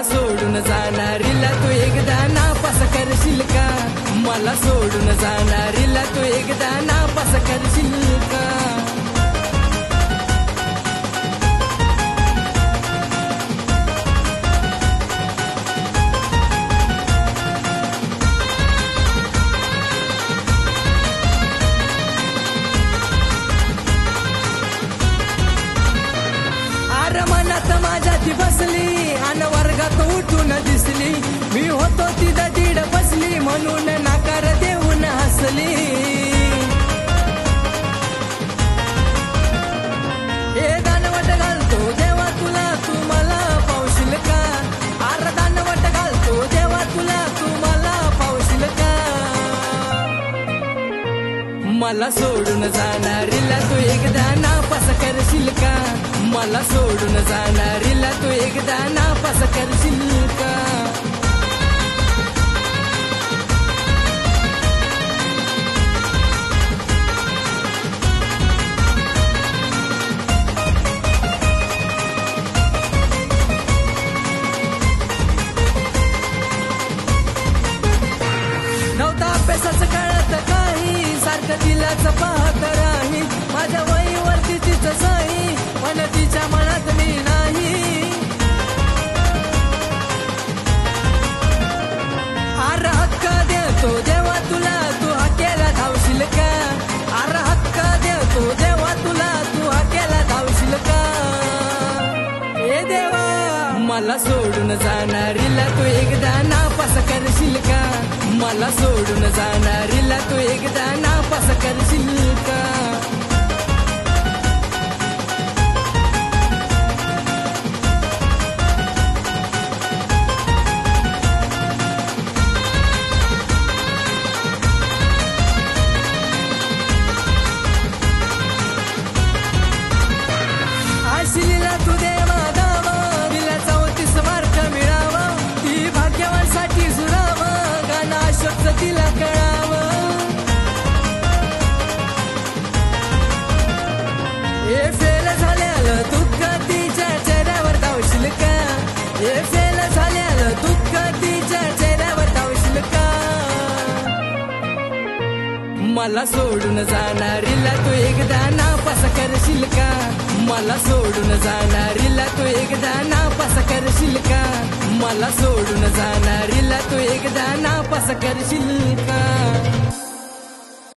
मला सोडून जाणारीला तू एकदा नापास करशील का? मला सोडून जाणारीला तू एकदा नापास करशील का? मनात माझ्या ती बसली आणि वर्गात उठून दिसली. मी होतो तिथं दीड बसली म्हणून नाकार देऊन हसली. हे दानवट घालतो देवा तुला तू मला पावशील का? अरे दानवट घालतो देवा तुला तू मला पावशील का? मला सोडून जाणारीला तू एकदा नापास करशील का? मला सोडून जाणारीला तू एकदा नापास करशील का? नव्हता अभ्यासाचं कळत काही, सारखं तिलाच पाहत राही. माझ्या वहीवरती तिचं सही पण तिच्या मनात मी नाही. अरे हक्क देतो देवा तुला तू हाकेला धावशील का? अरे हक्क देतो देवा तुला तू हाकेला धावशील का? हे देवा मला सोडून जाणारीला तू एकदा नापास करशील का? मला सोडून जाणारीला तू एकदा नापास करशील का? आशिलीला तू देवा दावा तिला 34 मार्क मिळावा. ती भाग्यवानसाठी सुरावं गाणं अशोकचं तिला कळावं. हे फेल झाल्यालं दुःख तिच्या चेहऱ्यावर धावशील का? हे फेल झाल्यालं दुःख तिच्या चेहऱ्यावर धावशील का? मला सोडून जाणारीला तू एकदा नापास करशील का? मला सोडून जाणारीला तू एकदा नापास करशील का? मला सोडून जाणारीला तू एकदा नापास करशील का?